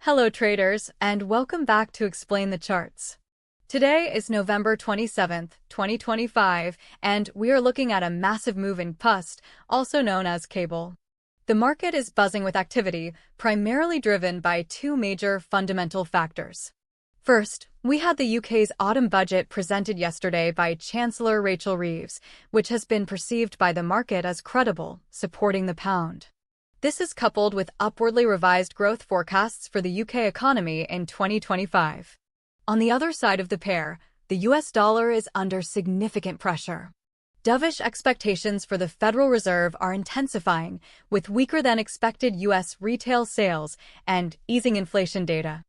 Hello traders, and welcome back to Explain the Charts. Today is November 27th, 2025, and we are looking at a massive move in GBPUSD, also known as cable. The market is buzzing with activity, primarily driven by two major fundamental factors. First, we had the UK's autumn budget presented yesterday by Chancellor Rachel Reeves, which has been perceived by the market as credible, supporting the pound. This is coupled with upwardly revised growth forecasts for the UK economy in 2025. On the other side of the pair, the US dollar is under significant pressure. Dovish expectations for the Federal Reserve are intensifying, with weaker-than-expected US retail sales and easing inflation data.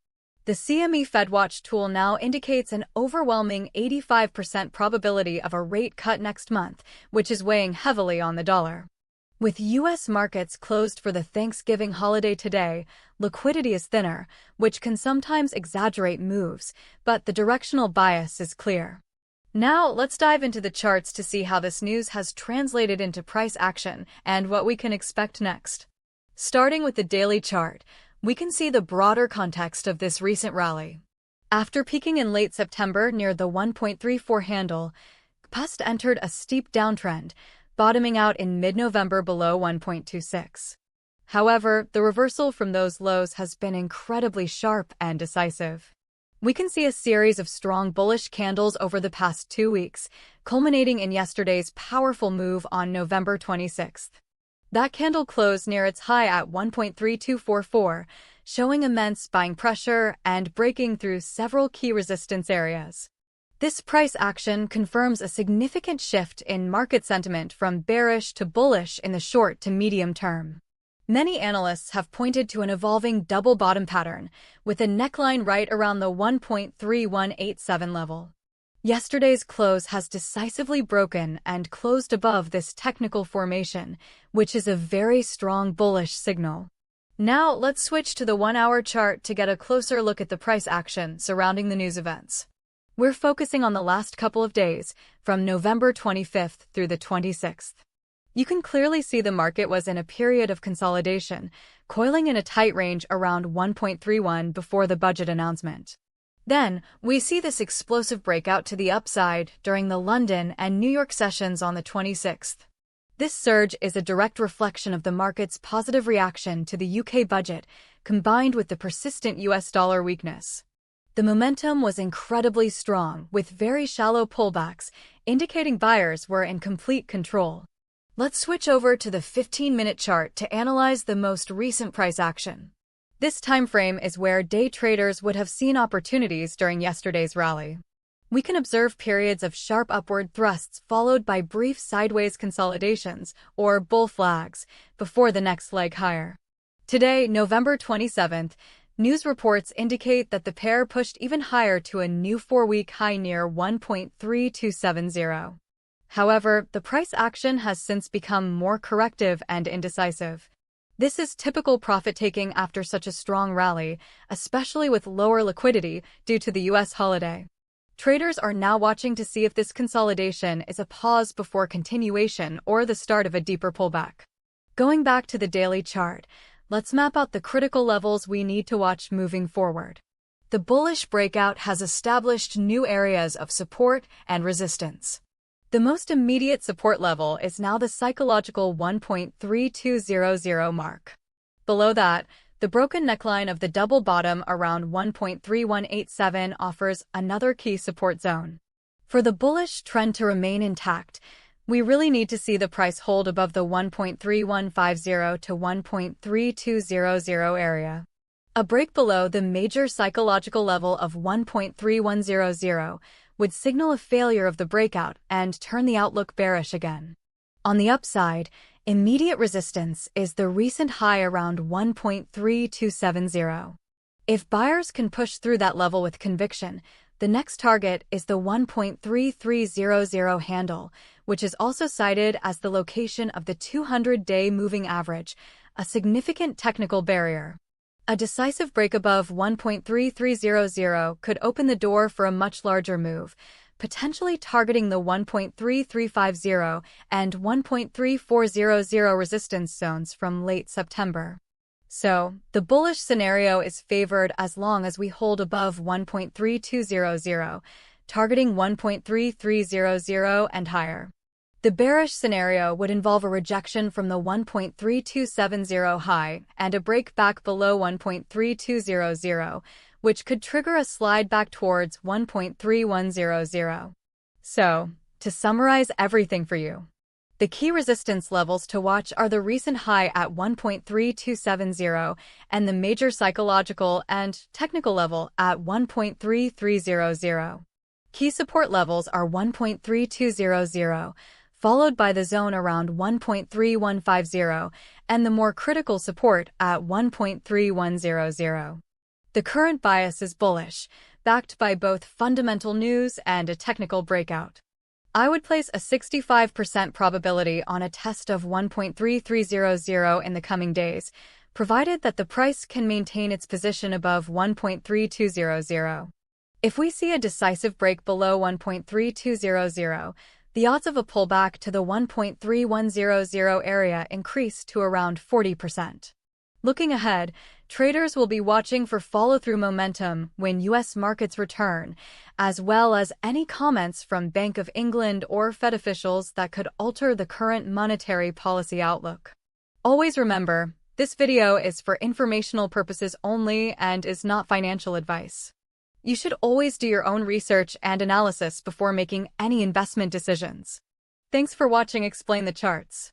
The CME FedWatch tool now indicates an overwhelming 85% probability of a rate cut next month, which is weighing heavily on the dollar. With U.S. markets closed for the Thanksgiving holiday today, liquidity is thinner, which can sometimes exaggerate moves, but the directional bias is clear. Now, let's dive into the charts to see how this news has translated into price action and what we can expect next. Starting with the daily chart, we can see the broader context of this recent rally. After peaking in late September near the 1.34 handle, GBPUSD entered a steep downtrend, bottoming out in mid-November below 1.26. However, the reversal from those lows has been incredibly sharp and decisive. We can see a series of strong bullish candles over the past 2 weeks, culminating in yesterday's powerful move on November 26th. That candle closed near its high at 1.3244, showing immense buying pressure and breaking through several key resistance areas. This price action confirms a significant shift in market sentiment from bearish to bullish in the short to medium term. Many analysts have pointed to an evolving double bottom pattern, with a neckline right around the 1.3187 level. Yesterday's close has decisively broken and closed above this technical formation, which is a very strong bullish signal. Now, let's switch to the 1-hour chart to get a closer look at the price action surrounding the news events. We're focusing on the last couple of days, from November 25th through the 26th. You can clearly see the market was in a period of consolidation, coiling in a tight range around 1.31 before the budget announcement. Then, we see this explosive breakout to the upside during the London and New York sessions on the 26th. This surge is a direct reflection of the market's positive reaction to the UK budget, combined with the persistent US dollar weakness. The momentum was incredibly strong, with very shallow pullbacks, indicating buyers were in complete control. Let's switch over to the 15-minute chart to analyze the most recent price action. This time frame is where day traders would have seen opportunities during yesterday's rally. We can observe periods of sharp upward thrusts followed by brief sideways consolidations, or bull flags, before the next leg higher. Today, November 27th, news reports indicate that the pair pushed even higher to a new 4-week high near 1.3270. However, the price action has since become more corrective and indecisive. This is typical profit-taking after such a strong rally, especially with lower liquidity due to the US holiday. Traders are now watching to see if this consolidation is a pause before continuation or the start of a deeper pullback. Going back to the daily chart, let's map out the critical levels we need to watch moving forward. The bullish breakout has established new areas of support and resistance. The most immediate support level is now the psychological 1.3200 mark. Below that, the broken neckline of the double bottom around 1.3187 offers another key support zone. For the bullish trend to remain intact, we really need to see the price hold above the 1.3150 to 1.3200 area. A break below the major psychological level of 1.3100 would signal a failure of the breakout and turn the outlook bearish again. On the upside, immediate resistance is the recent high around 1.3270. If buyers can push through that level with conviction, the next target is the 1.3300 handle, which is also cited as the location of the 200-day moving average, a significant technical barrier. A decisive break above 1.3300 could open the door for a much larger move, potentially targeting the 1.3350 and 1.3400 resistance zones from late September. So, the bullish scenario is favored as long as we hold above 1.3200, targeting 1.3300 and higher. The bearish scenario would involve a rejection from the 1.3270 high and a break back below 1.3200, which could trigger a slide back towards 1.3100. So, to summarize everything for you, the key resistance levels to watch are the recent high at 1.3270 and the major psychological and technical level at 1.3300. Key support levels are 1.3200, followed by the zone around 1.3150, and the more critical support at 1.3100. The current bias is bullish, backed by both fundamental news and a technical breakout. I would place a 65% probability on a test of 1.3300 in the coming days, provided that the price can maintain its position above 1.3200. If we see a decisive break below 1.3200, the odds of a pullback to the 1.3100 area increase to around 40%. Looking ahead, traders will be watching for follow-through momentum when U.S. markets return, as well as any comments from Bank of England or Fed officials that could alter the current monetary policy outlook. Always remember, this video is for informational purposes only and is not financial advice. You should always do your own research and analysis before making any investment decisions. Thanks for watching Explain the Charts.